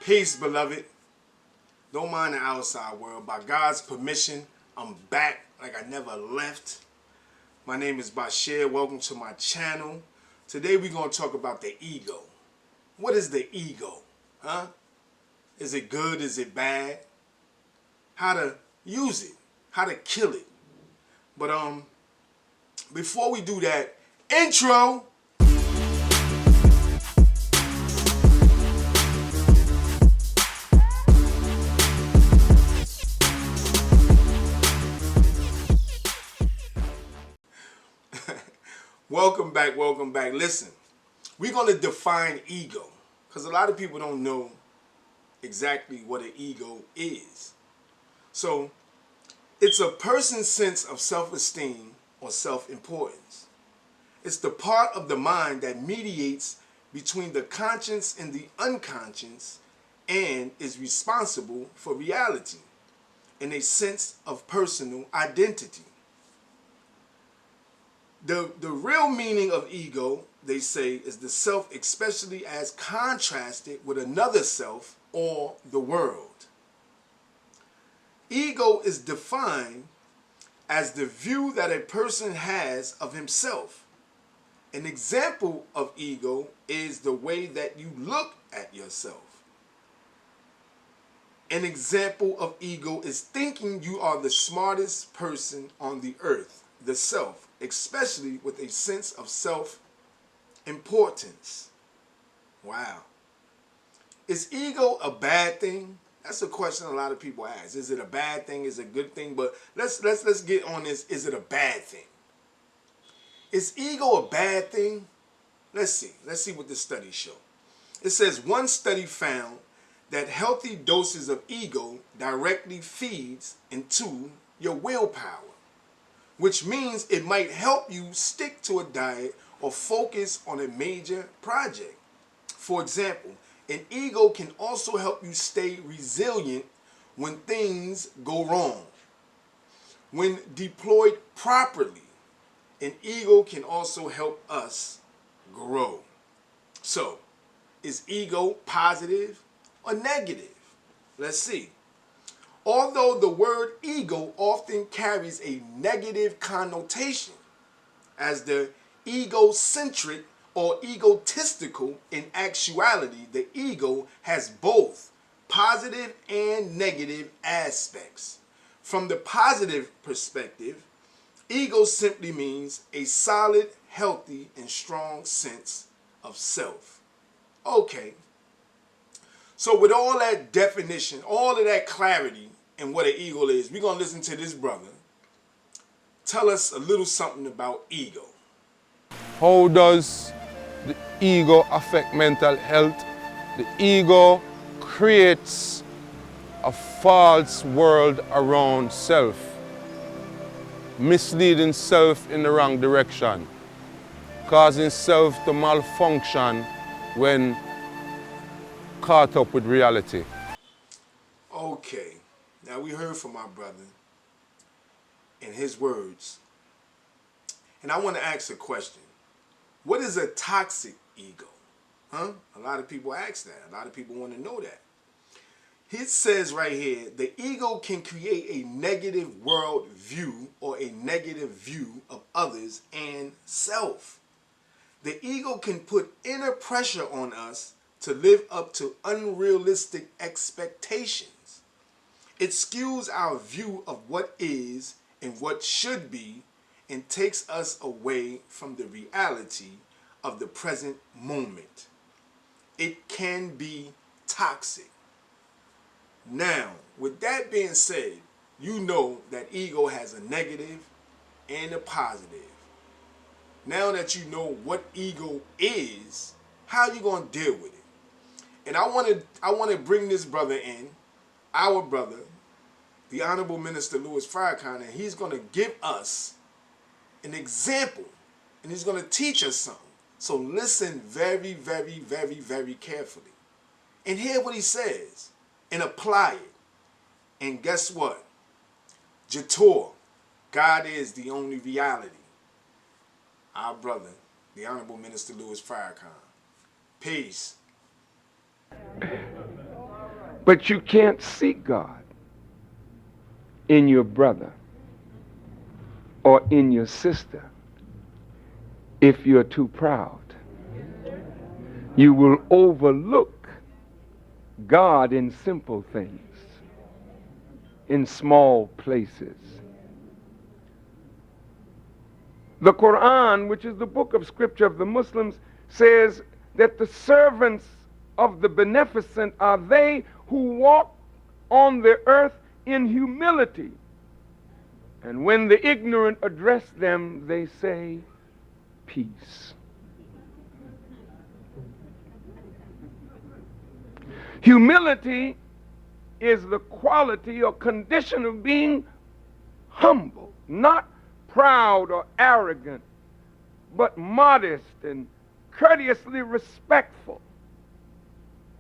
Peace, beloved. Don't mind the outside world. By God's permission, I'm back like I never left. My name is Bashir. Welcome to my channel. Today we're going to talk about the ego. What is the ego? Huh? Is it good? Is it bad? How to use it? How to kill it? But before we do that, intro. Welcome back, welcome back. Listen, we're going to define ego because a lot of people don't know exactly what an ego is. So, it's a person's sense of self-esteem or self-importance. It's the part of the mind that mediates between the conscious and the unconscious and is responsible for reality and a sense of personal identity. The real meaning of ego, they say, is the self, especially as contrasted with another self or the world. Ego is defined as the view that a person has of himself. An example of ego is the way that you look at yourself. An example of ego is thinking you are the smartest person on the earth, the self, especially with a sense of self-importance. Wow. Is ego a bad thing? That's a question a lot of people ask. Is it a bad thing? Is it a good thing? But let's get on this. Is it a bad thing? Is ego a bad thing? Let's see. Let's see what the studies show. It says one study found that healthy doses of ego directly feeds into your willpower, which means it might help you stick to a diet or focus on a major project. For example, an ego can also help you stay resilient when things go wrong. When deployed properly, an ego can also help us grow. So, is ego positive or negative? Let's see. Although the word ego often carries a negative connotation, as the egocentric or egotistical, in actuality, the ego has both positive and negative aspects. From the positive perspective, ego simply means a solid, healthy, and strong sense of self. Okay. So with all that definition, all of that clarity and what an ego is, we're going to listen to this brother tell us a little something about ego. How does the ego affect mental health? The ego creates a false world around self, misleading self in the wrong direction, causing self to malfunction when caught up with reality. Okay, now we heard from our brother in his words, and I want to ask a question. What is a toxic ego? Huh? A lot of people ask that. A lot of people want to know that. It says right here, the ego can create a negative world view or a negative view of others and self. The ego can put inner pressure on us to live up to unrealistic expectations. It skews our view of what is and what should be and takes us away from the reality of the present moment. It can be toxic. Now, with that being said, you know that ego has a negative and a positive. Now that you know what ego is, how are you going to deal with it? And I want to bring this brother in, our brother, the Honorable Minister Louis Farrakhan, and he's going to give us an example, and he's going to teach us something. So listen very, very, very, very carefully, and hear what he says, and apply it. And guess what? Jator, God is the only reality. Our brother, the Honorable Minister Louis Farrakhan. Peace. But you can't see God in your brother or in your sister if you're too proud. You will overlook God in simple things, in small places. The Quran, which is the book of scripture of the Muslims, says that the servants of the beneficent are they who walk on the earth in humility. And when the ignorant address them, they say, peace. Humility is the quality or condition of being humble, not proud or arrogant, but modest and courteously respectful.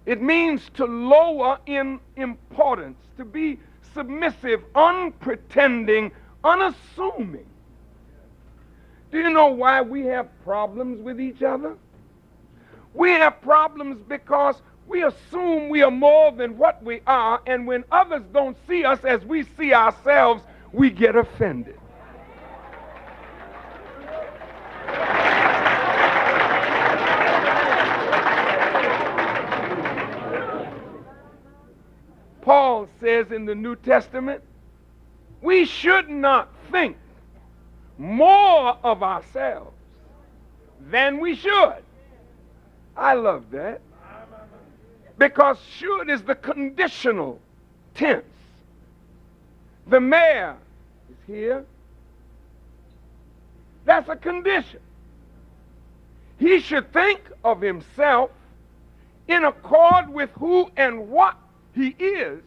It means to lower in importance, to be submissive, unpretending, unassuming. Do you know why we have problems with each other? We have problems because we assume we are more than what we are, and when others don't see us as we see ourselves, we get offended. Paul says in the New Testament, we should not think more of ourselves than we should. I love that. Because should is the conditional tense. The mayor is here. That's a condition. He should think of himself in accord with who and what he is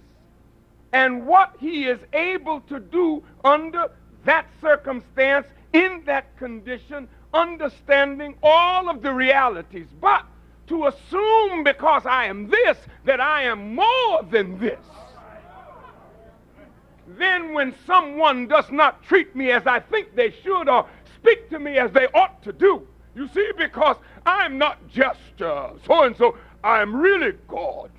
and what he is able to do under that circumstance, in that condition, understanding all of the realities. But to assume because I am this, that I am more than this. Then when someone does not treat me as I think they should or speak to me as they ought to do, you see, because I'm not just so-and-so, I'm really God.